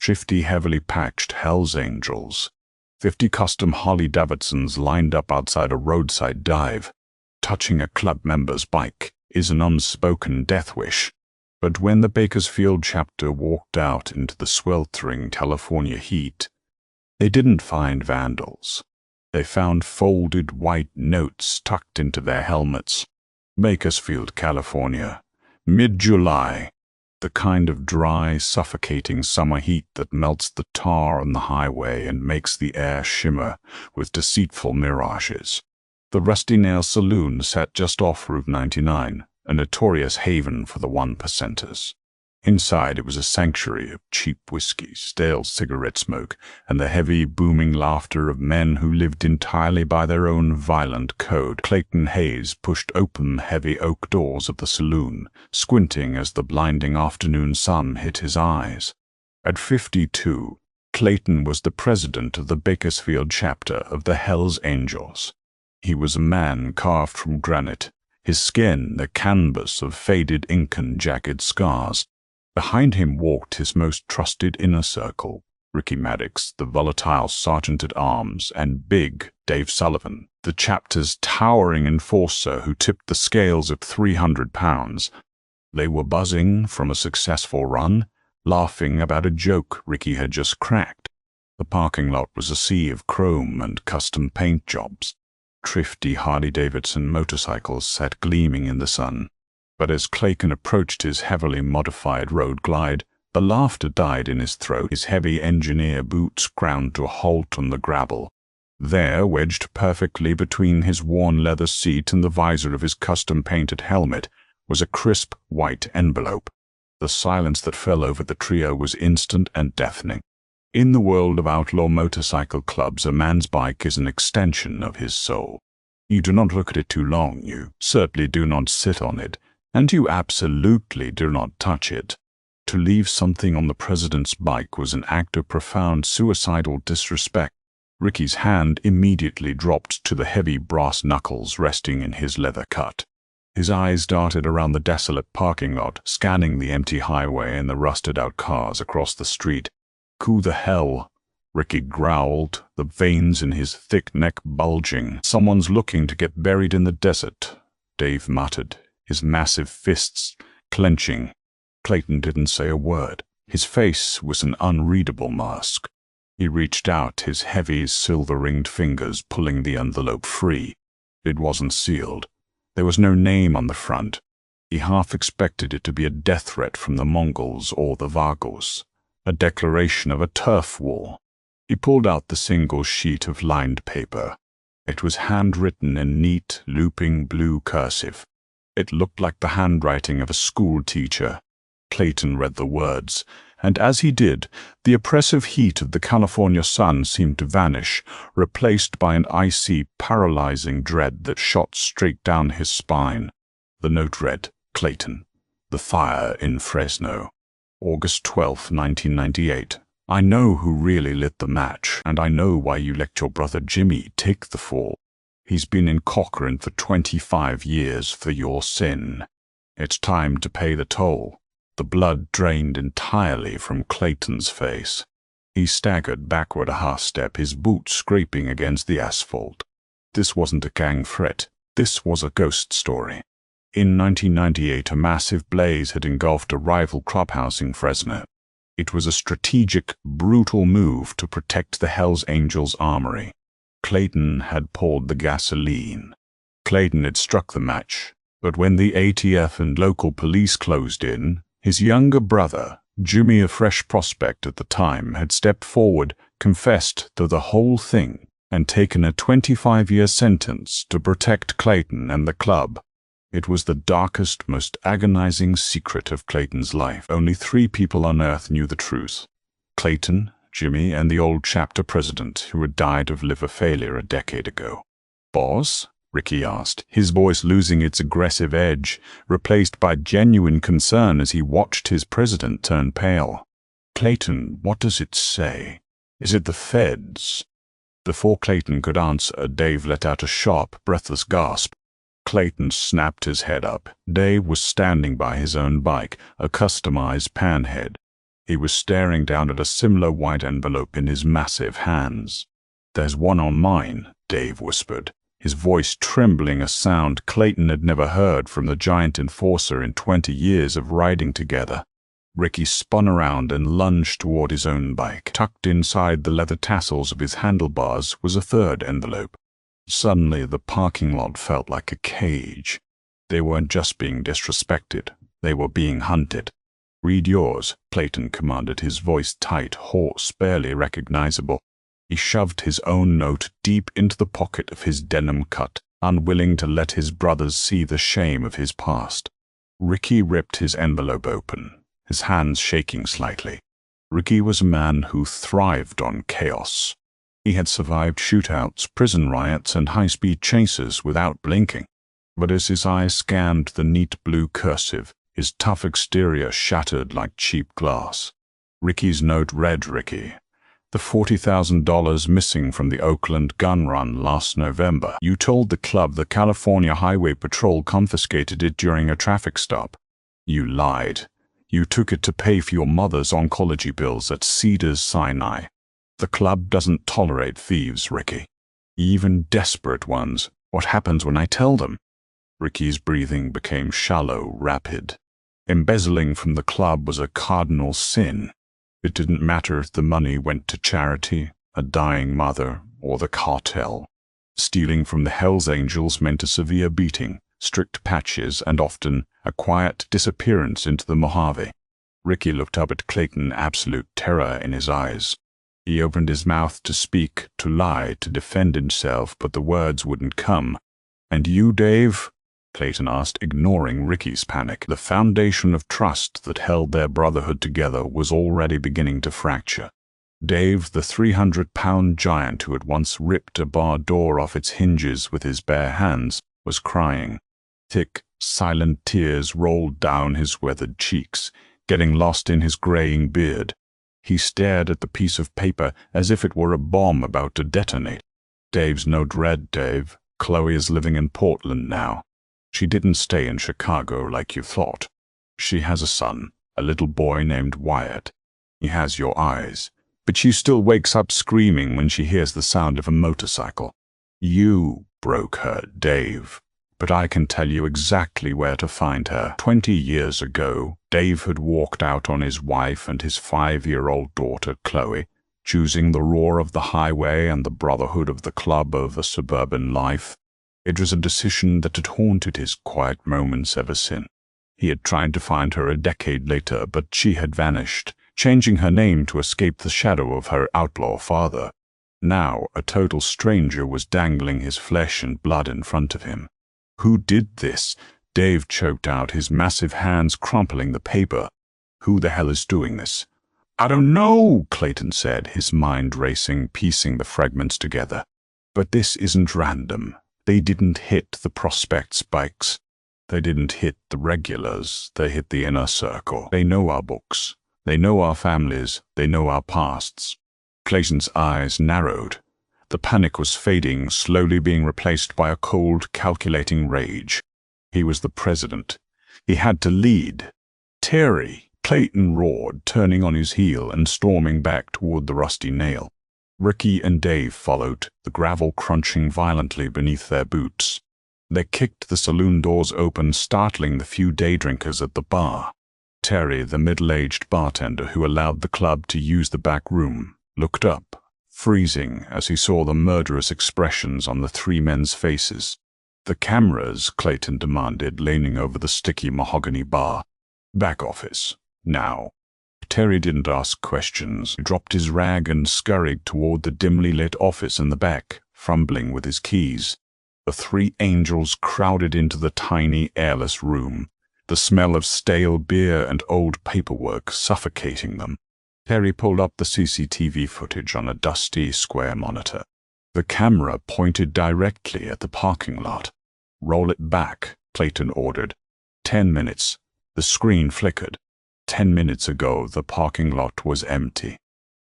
50 heavily patched Hells Angels, 50 custom Harley-Davidsons lined up outside a roadside dive. Touching a club member's bike is an unspoken death wish. But when the Bakersfield chapter walked out into the sweltering California heat, they didn't find vandals. They found folded white notes tucked into their helmets. Bakersfield, California, mid-July. The kind of dry, suffocating summer heat that melts the tar on the highway and makes the air shimmer with deceitful mirages. The Rusty Nail Saloon sat just off Route 99, a notorious haven for the one-percenters. Inside it was a sanctuary of cheap whiskey, stale cigarette smoke, and the heavy, booming laughter of men who lived entirely by their own violent code. Clayton Hayes pushed open the heavy oak doors of the saloon, squinting as the blinding afternoon sun hit his eyes. At 52, Clayton was the president of the Bakersfield chapter of the Hells Angels. He was a man carved from granite, his skin the canvas of faded ink and jagged scars. Behind him walked his most trusted inner circle, Ricky Maddox, the volatile sergeant-at-arms, and Big Dave Sullivan, the chapter's towering enforcer who tipped the scales of 300 pounds. They were buzzing from a successful run, laughing about a joke Ricky had just cracked. The parking lot was a sea of chrome and custom paint jobs. Thrifty Harley-Davidson motorcycles sat gleaming in the sun. But as Clayton approached his heavily modified road glide, the laughter died in his throat. His heavy engineer boots ground to a halt on the gravel. There, wedged perfectly between his worn leather seat and the visor of his custom-painted helmet, was a crisp white envelope. The silence that fell over the trio was instant and deafening. In the world of outlaw motorcycle clubs, a man's bike is an extension of his soul. You do not look at it too long, you certainly do not sit on it, and you absolutely do not touch it. To leave something on the president's bike was an act of profound suicidal disrespect. Ricky's hand immediately dropped to the heavy brass knuckles resting in his leather cut. His eyes darted around the desolate parking lot, scanning the empty highway and the rusted-out cars across the street. "Who the hell?" Ricky growled, the veins in his thick neck bulging. "Someone's looking to get buried in the desert," Dave muttered, his massive fists clenching. Clayton didn't say a word. His face was an unreadable mask. He reached out, his heavy, silver-ringed fingers pulling the envelope free. It wasn't sealed. There was no name on the front. He half expected it to be a death threat from the Mongols or the Vagos, a declaration of a turf war. He pulled out the single sheet of lined paper. It was handwritten in neat, looping blue cursive. It looked like the handwriting of a school teacher. Clayton read the words, and as he did, the oppressive heat of the California sun seemed to vanish, replaced by an icy, paralyzing dread that shot straight down his spine. The note read, "Clayton, the fire in Fresno, August 12, 1998. I know who really lit the match, and I know why you let your brother Jimmy take the fall. He's been in Cochran for 25 years for your sin. It's time to pay the toll." The blood drained entirely from Clayton's face. He staggered backward a half step, his boots scraping against the asphalt. This wasn't a gang threat. This was a ghost story. In 1998, a massive blaze had engulfed a rival clubhouse in Fresno. It was a strategic, brutal move to protect the Hells Angels armory. Clayton had poured the gasoline. Clayton had struck the match, but when the ATF and local police closed in, his younger brother, Jimmy, a fresh prospect at the time, had stepped forward, confessed to the whole thing, and taken a 25-year sentence to protect Clayton and the club. It was the darkest, most agonizing secret of Clayton's life. Only 3 people on Earth knew the truth: Clayton, Jimmy, and the old chapter president who had died of liver failure a decade ago. "Boss?" Ricky asked, his voice losing its aggressive edge, replaced by genuine concern as he watched his president turn pale. "Clayton, what does it say? Is it the feds?" Before Clayton could answer, Dave let out a sharp, breathless gasp. Clayton snapped his head up. Dave was standing by his own bike, a customized panhead. He was staring down at a similar white envelope in his massive hands. "There's one on mine," Dave whispered, his voice trembling, a sound Clayton had never heard from the giant enforcer in 20 years of riding together. Ricky spun around and lunged toward his own bike. Tucked inside the leather tassels of his handlebars was a third envelope. Suddenly, the parking lot felt like a cage. They weren't just being disrespected, they were being hunted. "Read yours," Clayton commanded, his voice tight, hoarse, barely recognizable. He shoved his own note deep into the pocket of his denim cut, unwilling to let his brothers see the shame of his past. Ricky ripped his envelope open, his hands shaking slightly. Ricky was a man who thrived on chaos. He had survived shootouts, prison riots, and high-speed chases without blinking. But as his eyes scanned the neat blue cursive, his tough exterior shattered like cheap glass. Ricky's note read, "Ricky, the $40,000 missing from the Oakland gun run last November. You told the club the California Highway Patrol confiscated it during a traffic stop. You lied. You took it to pay for your mother's oncology bills at Cedars-Sinai. The club doesn't tolerate thieves, Ricky. Even desperate ones. What happens when I tell them?" Ricky's breathing became shallow, rapid. Embezzling from the club was a cardinal sin. It didn't matter if the money went to charity, a dying mother, or the cartel. Stealing from the Hells Angels meant a severe beating, strict patches, and often a quiet disappearance into the Mojave. Ricky looked up at Clayton, absolute terror in his eyes. He opened his mouth to speak, to lie, to defend himself, but the words wouldn't come. "And you, Dave?" Clayton asked, ignoring Ricky's panic. The foundation of trust that held their brotherhood together was already beginning to fracture. Dave, the 300-pound giant who had once ripped a bar door off its hinges with his bare hands, was crying. Thick, silent tears rolled down his weathered cheeks, getting lost in his graying beard. He stared at the piece of paper as if it were a bomb about to detonate. Dave's note read, "Dave, Chloe is living in Portland now. She didn't stay in Chicago like you thought. She has a son, a little boy named Wyatt. He has your eyes, but she still wakes up screaming when she hears the sound of a motorcycle. You broke her, Dave, but I can tell you exactly where to find her. 20 years ago, Dave had walked out on his wife and his 5-year-old daughter, Chloe, choosing the roar of the highway and the brotherhood of the club over suburban life. It was a decision that had haunted his quiet moments ever since. He had tried to find her a decade later, but she had vanished, changing her name to escape the shadow of her outlaw father. Now, a total stranger was dangling his flesh and blood in front of him. Who did this? Dave choked out, his massive hands crumpling the paper. Who the hell is doing this? "I don't know," Clayton said, his mind racing, piecing the fragments together. "But this isn't random. They didn't hit the prospects' bikes. They didn't hit the regulars. They hit the inner circle. They know our books. They know our families. They know our pasts." Clayton's eyes narrowed. The panic was fading, slowly being replaced by a cold, calculating rage. He was the president. He had to lead. "Terry!" Clayton roared, turning on his heel and storming back toward the rusty nail. Ricky and Dave followed, the gravel crunching violently beneath their boots. They kicked the saloon doors open, startling the few day drinkers at the bar. Terry, the middle-aged bartender who allowed the club to use the back room, looked up, freezing as he saw the murderous expressions on the three men's faces. "The cameras," Clayton demanded, leaning over the sticky mahogany bar. "Back office. Now." Terry didn't ask questions. He dropped his rag and scurried toward the dimly lit office in the back, fumbling with his keys. The three angels crowded into the tiny, airless room, the smell of stale beer and old paperwork suffocating them. Terry pulled up the CCTV footage on a dusty, square monitor. The camera pointed directly at the parking lot. "Roll it back," Clayton ordered. 10 minutes. The screen flickered. 10 minutes ago, the parking lot was empty.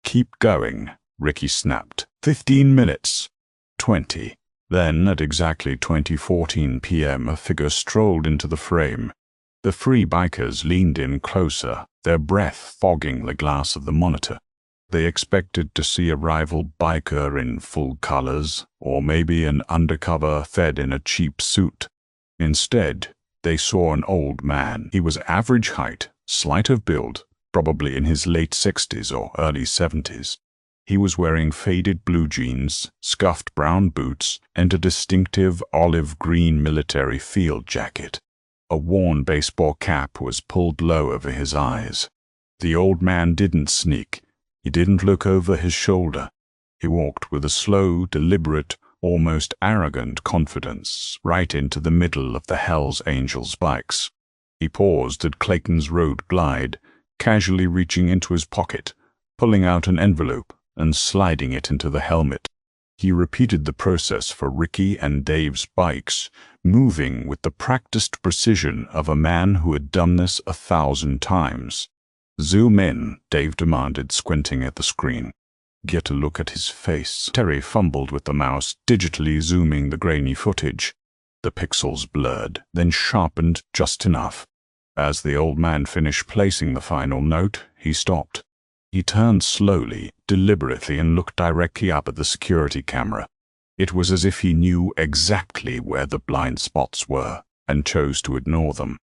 "Keep going," Ricky snapped. 15 minutes. 20. Then, at exactly 20:14 p.m., a figure strolled into the frame. The three bikers leaned in closer, their breath fogging the glass of the monitor. They expected to see a rival biker in full colors, or maybe an undercover Fed in a cheap suit. Instead, they saw an old man. He was average height, slight of build, probably in his late 60s or early 70s. He was wearing faded blue jeans, scuffed brown boots, and a distinctive olive-green military field jacket. A worn baseball cap was pulled low over his eyes. The old man didn't sneak. He didn't look over his shoulder. He walked with a slow, deliberate, almost arrogant confidence right into the middle of the Hells Angels bikes. He paused at Clayton's road glide, casually reaching into his pocket, pulling out an envelope and sliding it into the helmet. He repeated the process for Ricky and Dave's bikes, moving with the practiced precision of a man who had done this 1,000 times. "Zoom in," Dave demanded, squinting at the screen. "Get a look at his face." Terry fumbled with the mouse, digitally zooming the grainy footage. The pixels blurred, then sharpened just enough. As the old man finished placing the final note, he stopped. He turned slowly, deliberately, and looked directly up at the security camera. It was as if he knew exactly where the blind spots were, and chose to ignore them.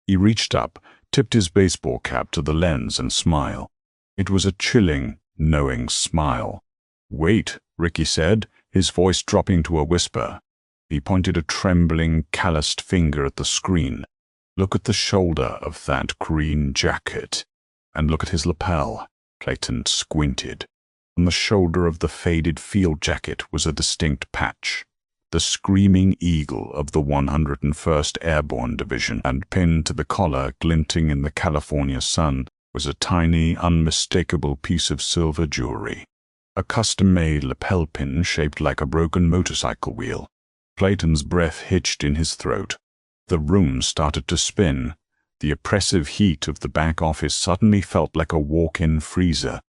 He reached up, tipped his baseball cap to the lens, and smiled. It was a chilling, knowing smile. "Wait," Ricky said, his voice dropping to a whisper. He pointed a trembling, calloused finger at the screen. "Look at the shoulder of that green jacket. And look at his lapel." Clayton squinted. On the shoulder of the faded field jacket was a distinct patch, the screaming eagle of the 101st Airborne Division, and pinned to the collar, glinting in the California sun, was a tiny, unmistakable piece of silver jewelry. A custom-made lapel pin shaped like a broken motorcycle wheel. Clayton's breath hitched in his throat. The room started to spin. The oppressive heat of the back office suddenly felt like a walk-in freezer.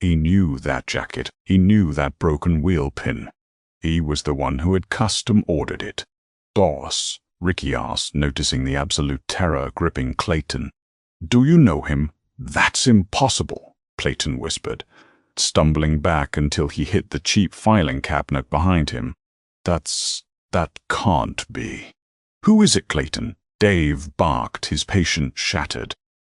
He knew that jacket. He knew that broken wheel pin. He was the one who had custom-ordered it. "Boss," Ricky asked, noticing the absolute terror gripping Clayton. "Do you know him?" "That's impossible," Clayton whispered, stumbling back until he hit the cheap filing cabinet behind him. That can't be." "Who is it, Clayton?" Dave barked, his patience shattered.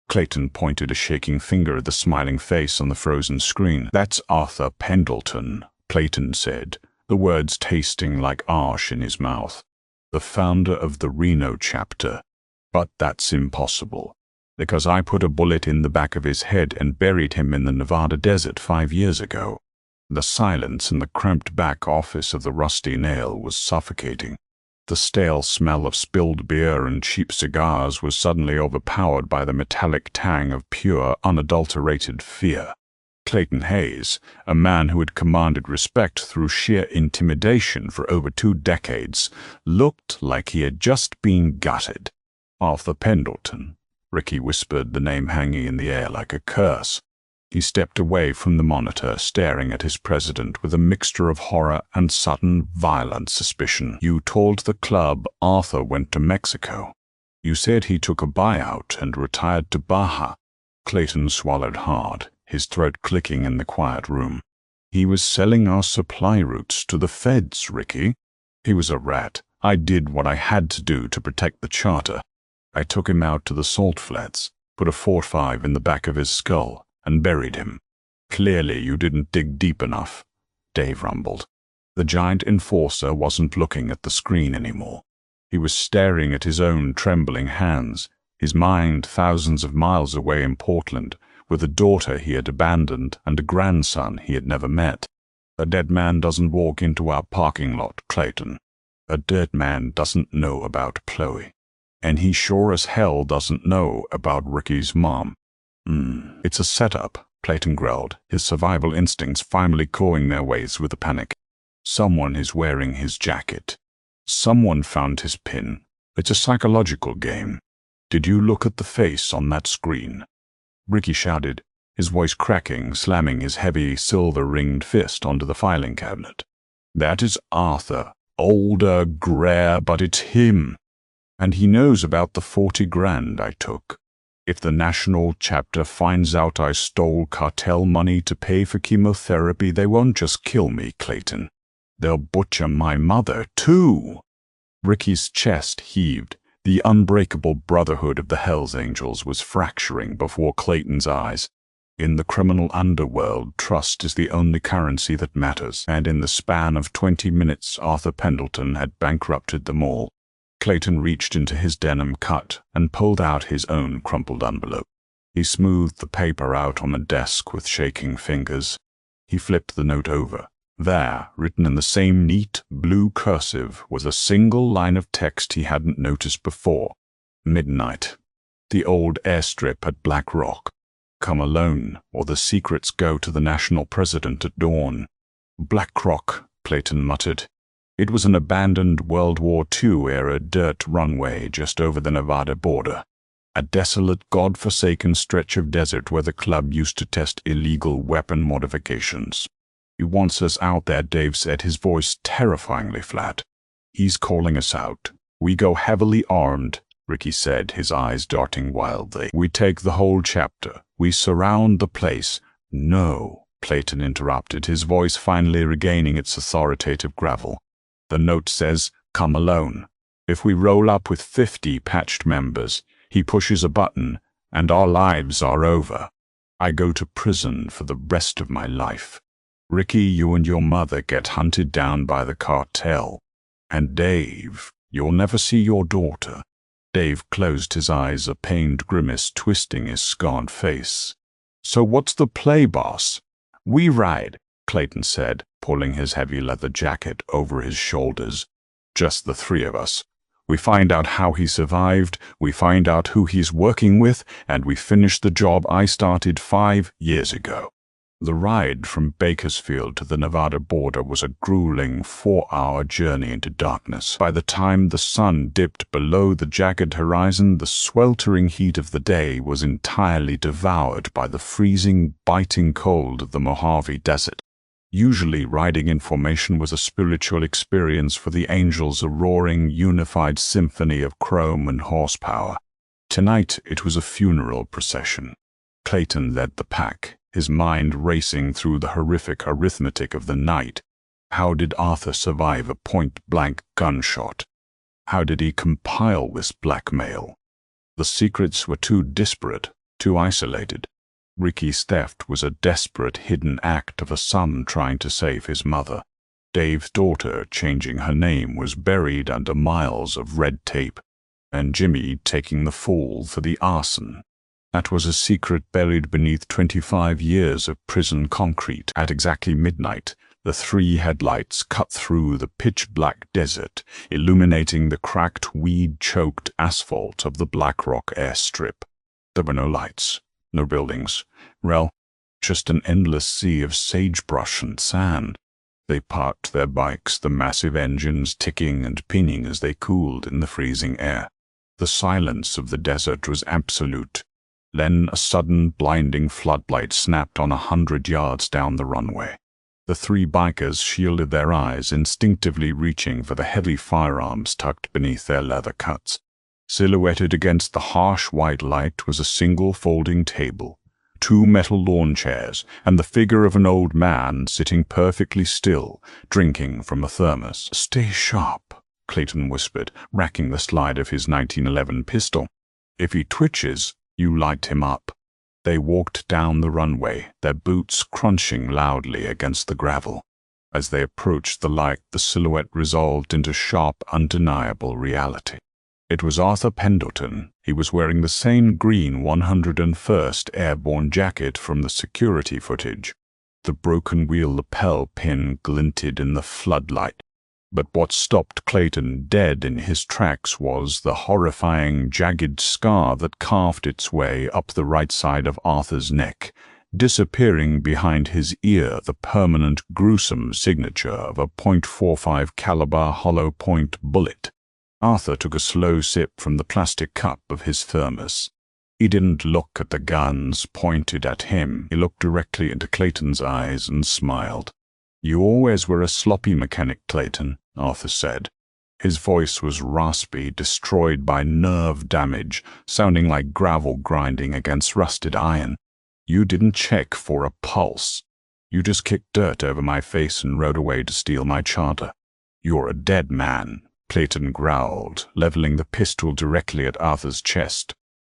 Clayton pointed a shaking finger at the smiling face on the frozen screen. "That's Arthur Pendleton," Clayton said, the words tasting like ash in his mouth. "The founder of the Reno chapter. But that's impossible, because I put a bullet in the back of his head and buried him in the Nevada desert 5 years ago." The silence in the cramped back office of the Rusty Nail was suffocating. The stale smell of spilled beer and cheap cigars was suddenly overpowered by the metallic tang of pure, unadulterated fear. Clayton Hayes, a man who had commanded respect through sheer intimidation for over 2 decades, looked like he had just been gutted. "Arthur Pendleton," Ricky whispered, the name hanging in the air like a curse. He stepped away from the monitor, staring at his president with a mixture of horror and sudden, violent suspicion. "You told the club Arthur went to Mexico. You said he took a buyout and retired to Baja." Clayton swallowed hard, his throat clicking in the quiet room. "He was selling our supply routes to the feds, Ricky. He was a rat. I did what I had to do to protect the charter. I took him out to the salt flats, put a .45 in the back of his skull, and buried him." "Clearly you didn't dig deep enough," Dave rumbled. The giant enforcer wasn't looking at the screen anymore. He was staring at his own trembling hands, his mind thousands of miles away in Portland, with a daughter he had abandoned and a grandson he had never met. "A dead man doesn't walk into our parking lot, Clayton. A dead man doesn't know about Chloe. And he sure as hell doesn't know about Ricky's mom." "It's a setup," Clayton growled, his survival instincts finally clawing their way through the panic. "Someone is wearing his jacket. Someone found his pin. It's a psychological game. Did you look at the face on that screen?" Ricky shouted, his voice cracking, slamming his heavy, silver-ringed fist onto the filing cabinet. "That is Arthur. Older, grayer, but it's him. And he knows about the 40 grand I took. If the national chapter finds out I stole cartel money to pay for chemotherapy, they won't just kill me, Clayton. They'll butcher my mother, too." Ricky's chest heaved. The unbreakable brotherhood of the Hells Angels was fracturing before Clayton's eyes. In the criminal underworld, trust is the only currency that matters, and in the span of 20 minutes Arthur Pendleton had bankrupted them all. Clayton reached into his denim cut and pulled out his own crumpled envelope. He smoothed the paper out on the desk with shaking fingers. He flipped the note over. There, written in the same neat, blue cursive, was a single line of text he hadn't noticed before. Midnight. The old airstrip at Black Rock. Come alone, or the secrets go to the national president at dawn. Black Rock, Clayton muttered. It was an abandoned World War II-era dirt runway just over the Nevada border. A desolate, god-forsaken stretch of desert where the club used to test illegal weapon modifications. "He wants us out there," Dave said, his voice terrifyingly flat. "He's calling us out. We go heavily armed," Ricky said, his eyes darting wildly. "We take the whole chapter. We surround the place." "No," Clayton interrupted, his voice finally regaining its authoritative gravel. "The note says, come alone. If we roll up with 50 patched members, he pushes a button, and our lives are over. I go to prison for the rest of my life. Ricky, you and your mother get hunted down by the cartel. And Dave, you'll never see your daughter." Dave closed his eyes, a pained grimace twisting his scarred face. "So what's the play, boss?" "We ride," Clayton said, pulling his heavy leather jacket over his shoulders. "Just the three of us. We find out how he survived, we find out who he's working with, and we finish the job I started 5 years ago." The ride from Bakersfield to the Nevada border was a grueling 4-hour journey into darkness. By the time the sun dipped below the jagged horizon, the sweltering heat of the day was entirely devoured by the freezing, biting cold of the Mojave Desert. Usually, riding in formation was a spiritual experience for the Angels, a roaring, unified symphony of chrome and horsepower. Tonight, it was a funeral procession. Clayton led the pack, his mind racing through the horrific arithmetic of the night. How did Arthur survive a point-blank gunshot? How did he compile this blackmail? The secrets were too disparate, too isolated. Ricky's theft was a desperate hidden act of a son trying to save his mother. Dave's daughter changing her name was buried under miles of red tape. And Jimmy taking the fall for the arson. That was a secret buried beneath 25 years of prison concrete. At exactly midnight, the 3 headlights cut through the pitch-black desert, illuminating the cracked, weed-choked asphalt of the Black Rock airstrip. There were no lights, no buildings. Well, just an endless sea of sagebrush and sand. They parked their bikes, the massive engines ticking and pinging as they cooled in the freezing air. The silence of the desert was absolute. Then a sudden, blinding floodlight snapped on 100 yards down the runway. The 3 bikers shielded their eyes, instinctively reaching for the heavy firearms tucked beneath their leather cuts. Silhouetted against the harsh white light was a single folding table, 2 metal lawn chairs, and the figure of an old man sitting perfectly still, drinking from a thermos. "Stay sharp," Clayton whispered, racking the slide of his 1911 pistol. "If he twitches, you light him up." They walked down the runway, their boots crunching loudly against the gravel. As they approached the light, the silhouette resolved into sharp, undeniable reality. It was Arthur Pendleton. He was wearing the same green 101st Airborne jacket from the security footage. The broken wheel lapel pin glinted in the floodlight. But what stopped Clayton dead in his tracks was the horrifying, jagged scar that carved its way up the right side of Arthur's neck, disappearing behind his ear, the permanent, gruesome signature of a .45 caliber hollow point bullet. Arthur took a slow sip from the plastic cup of his thermos. He didn't look at the guns pointed at him. He looked directly into Clayton's eyes and smiled. "You always were a sloppy mechanic, Clayton," Arthur said. His voice was raspy, destroyed by nerve damage, sounding like gravel grinding against rusted iron. "You didn't check for a pulse. You just kicked dirt over my face and rode away to steal my charter. You're a dead man," Clayton growled, leveling the pistol directly at Arthur's chest.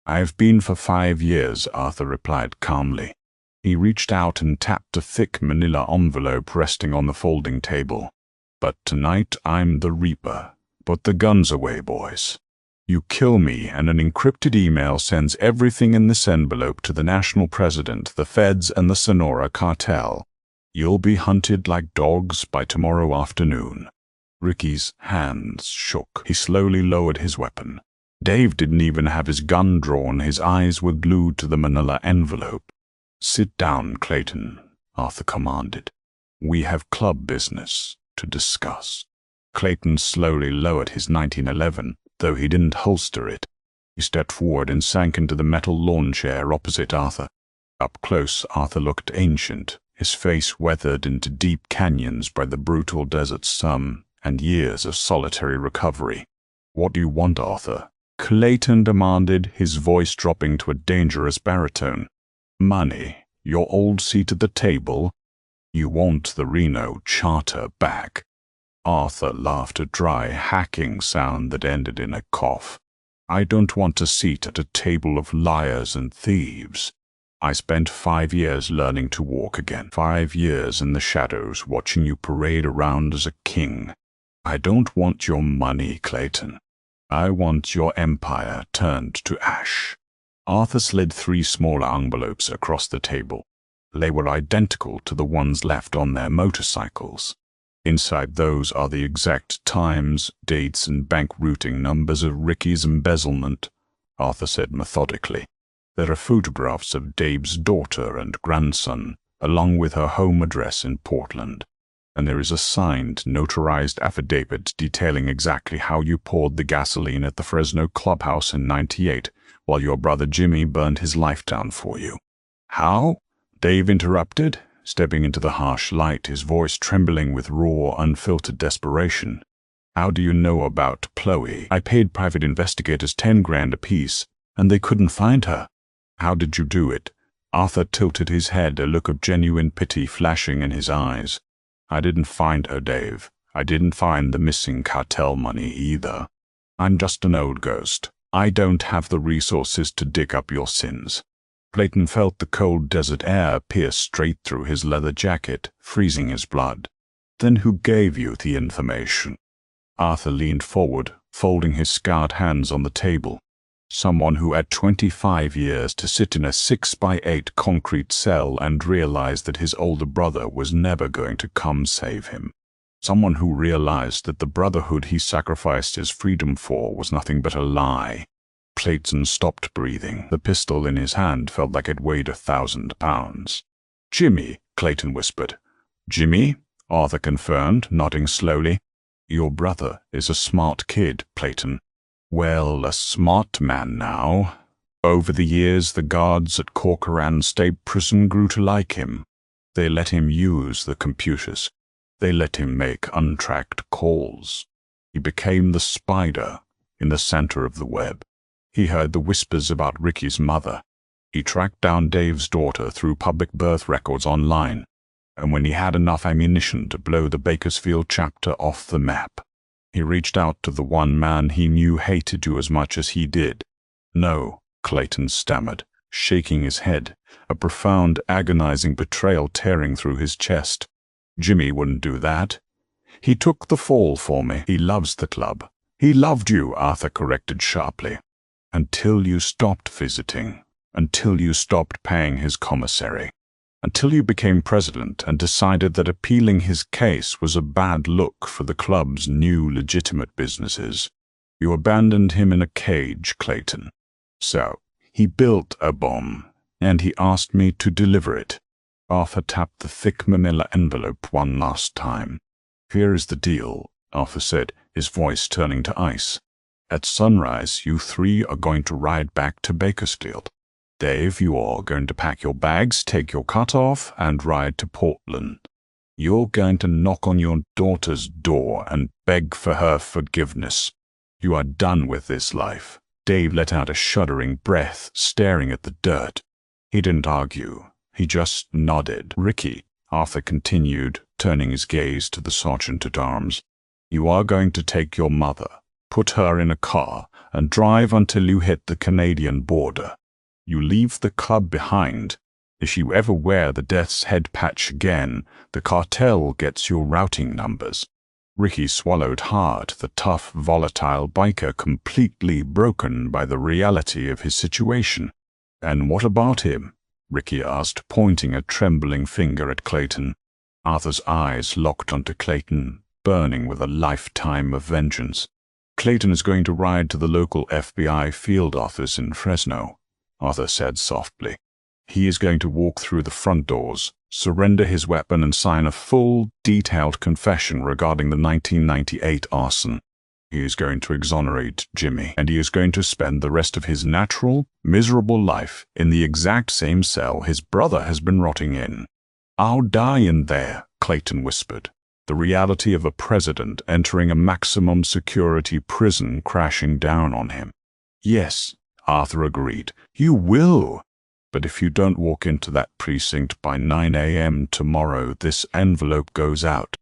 "I've been for 5 years," Arthur replied calmly. He reached out and tapped a thick manila envelope resting on the folding table. "But tonight I'm the Reaper. Put the guns away, boys. You kill me and an encrypted email sends everything in this envelope to the national president, the feds, and the Sonora cartel. You'll be hunted like dogs by tomorrow afternoon." Ricky's hands shook. He slowly lowered his weapon. Dave didn't even have his gun drawn. His eyes were glued to the manila envelope. "Sit down, Clayton," Arthur commanded. "We have club business to discuss." Clayton slowly lowered his 1911, though he didn't holster it. He stepped forward and sank into the metal lawn chair opposite Arthur. Up close, Arthur looked ancient, his face weathered into deep canyons by the brutal desert sun and years of solitary recovery. "What do you want, Arthur?" Clayton demanded, his voice dropping to a dangerous baritone. "Money, your old seat at the table. You want the Reno charter back." Arthur laughed, a dry, hacking sound that ended in a cough. "I don't want a seat at a table of liars and thieves. I spent 5 years learning to walk again, 5 years in the shadows watching you parade around as a king. I don't want your money, Clayton. I want your empire turned to ash." Arthur slid 3 smaller envelopes across the table. They were identical to the ones left on their motorcycles. "Inside those are the exact times, dates, and bank routing numbers of Ricky's embezzlement," Arthur said methodically. "There are photographs of Dave's daughter and grandson, along with her home address in Portland. And there is a signed, notarized affidavit detailing exactly how you poured the gasoline at the Fresno clubhouse in '98, while your brother Jimmy burned his life down for you." "How?" Dave interrupted, stepping into the harsh light, his voice trembling with raw, unfiltered desperation. "How do you know about Chloe? I paid private investigators $10,000 apiece, and they couldn't find her." "How did you do it?" Arthur tilted his head, a look of genuine pity flashing in his eyes. "I didn't find her, Dave. I didn't find the missing cartel money either. I'm just an old ghost. I don't have the resources to dig up your sins." Clayton felt the cold desert air pierce straight through his leather jacket, freezing his blood. "Then who gave you the information?" Arthur leaned forward, folding his scarred hands on the table. "Someone who had 25 years to sit in a 6x8 concrete cell and realize that his older brother was never going to come save him. Someone who realized that the Brotherhood he sacrificed his freedom for was nothing but a lie." Clayton stopped breathing. The pistol in his hand felt like it weighed 1,000 pounds. "Jimmy," Clayton whispered. "Jimmy?" Arthur confirmed, nodding slowly. "Your brother is a smart kid, Clayton." "Well, a smart man now. Over the years, the guards at Corcoran State Prison grew to like him. They let him use the computers. They let him make untracked calls. He became the spider in the center of the web. He heard the whispers about Ricky's mother. He tracked down Dave's daughter through public birth records online. And when he had enough ammunition to blow the Bakersfield chapter off the map, he reached out to the one man he knew hated you as much as he did." "No," Clayton stammered, shaking his head, a profound, agonizing betrayal tearing through his chest. "Jimmy wouldn't do that. He took the fall for me. He loves the club." "He loved you," Arthur corrected sharply. "Until you stopped visiting. Until you stopped paying his commissary. Until you became president and decided that appealing his case was a bad look for the club's new legitimate businesses. You abandoned him in a cage, Clayton. So, he built a bomb, and he asked me to deliver it." Arthur tapped the thick manila envelope one last time. "Here is the deal," Arthur said, his voice turning to ice. "At sunrise, you 3 are going to ride back to Bakersfield. Dave, you are going to pack your bags, take your cut off, and ride to Portland. You're going to knock on your daughter's door and beg for her forgiveness. You are done with this life." Dave let out a shuddering breath, staring at the dirt. He didn't argue. He just nodded. "Ricky," Arthur continued, turning his gaze to the sergeant-at-arms, "you are going to take your mother, put her in a car, and drive until you hit the Canadian border. You leave the club behind. If you ever wear the Death's Head patch again, the cartel gets your routing numbers." Ricky swallowed hard, the tough, volatile biker completely broken by the reality of his situation. "And what about him?" Ricky asked, pointing a trembling finger at Clayton. Arthur's eyes locked onto Clayton, burning with a lifetime of vengeance. "Clayton is going to ride to the local FBI field office in Fresno," Arthur said softly. "He is going to walk through the front doors, surrender his weapon, and sign a full, detailed confession regarding the 1998 arson. He is going to exonerate Jimmy, and he is going to spend the rest of his natural, miserable life in the exact same cell his brother has been rotting in." "I'll die in there," Clayton whispered, the reality of a president entering a maximum security prison crashing down on him. "Yes," Arthur agreed, "you will. But if you don't walk into that precinct by 9 a.m. tomorrow, this envelope goes out,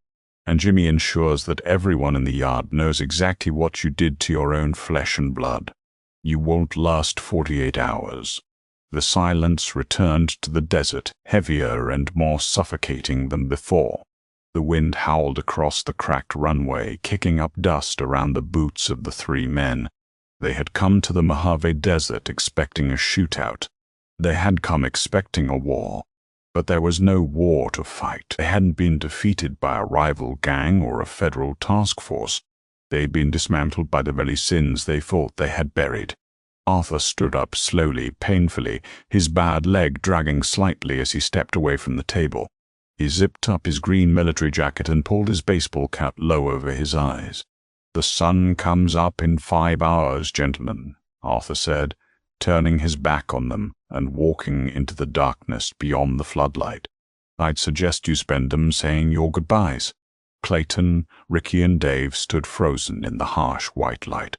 and Jimmy ensures that everyone in the yard knows exactly what you did to your own flesh and blood. You won't last 48 hours. The silence returned to the desert, heavier and more suffocating than before. The wind howled across the cracked runway, kicking up dust around the boots of the three men. They had come to the Mojave Desert expecting a shootout. They had come expecting a war, but there was no war to fight. They hadn't been defeated by a rival gang or a federal task force. They'd been dismantled by the very sins they thought they had buried. Arthur stood up slowly, painfully, his bad leg dragging slightly as he stepped away from the table. He zipped up his green military jacket and pulled his baseball cap low over his eyes. "The sun comes up in 5 hours, gentlemen," Arthur said, turning his back on them and walking into the darkness beyond the floodlight. "I'd suggest you spend them saying your goodbyes." Clayton, Ricky, and Dave stood frozen in the harsh white light.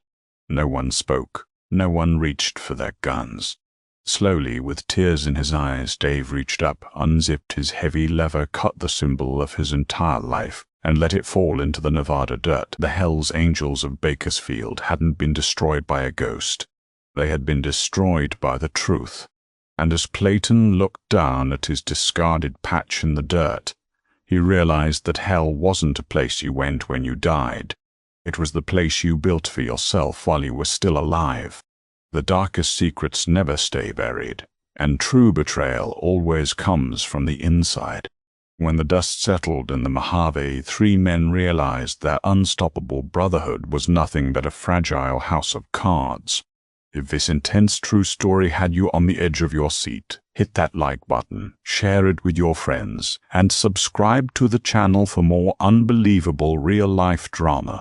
No one spoke. No one reached for their guns. Slowly, with tears in his eyes, Dave reached up, unzipped his heavy leather, cut the symbol of his entire life, and let it fall into the Nevada dirt. The Hells Angels of Bakersfield hadn't been destroyed by a ghost. They had been destroyed by the truth. And as Clayton looked down at his discarded patch in the dirt, he realized that hell wasn't a place you went when you died. It was the place you built for yourself while you were still alive. The darkest secrets never stay buried, and true betrayal always comes from the inside. When the dust settled in the Mojave, three men realized their unstoppable brotherhood was nothing but a fragile house of cards. If this intense true story had you on the edge of your seat, hit that like button, share it with your friends, and subscribe to the channel for more unbelievable real-life drama.